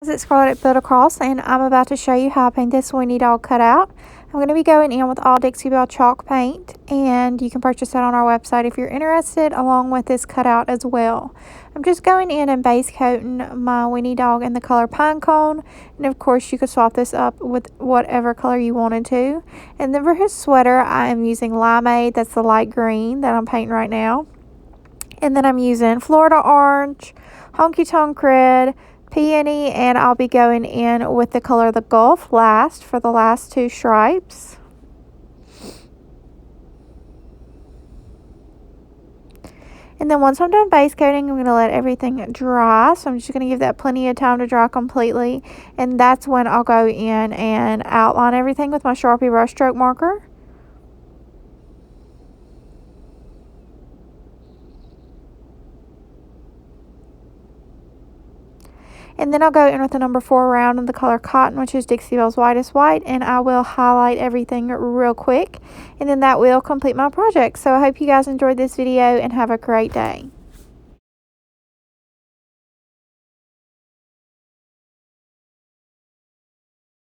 It's Scarlett Build Across, and I'm about to show you how I paint this Weenie Dog cutout. I'm going to be going in with all Dixie Belle chalk paint, and you can purchase that on our website if you're interested, along with this cutout as well. I'm just going in and base coating my Weenie Dog in the color Pine Cone, and of course you could swap this up with whatever color you wanted to. And then for his sweater, I am using Limeade, that's the light green that I'm painting right now. And then I'm using Florida Orange, Honky Tonk Red, Peony, and I'll be going in with the color of the Gulf last for the last two stripes. And then once I'm done base coating, I'm going to let everything dry. So I'm just going to give that plenty of time to dry completely. And that's when I'll go in and outline everything with my Sharpie brush stroke marker. And then I'll go in with the number 4 round in the color Cotton, which is Dixie Belle's Whitest White, and I will highlight everything real quick, and then that will complete my project. So I hope you guys enjoyed this video and have a great day.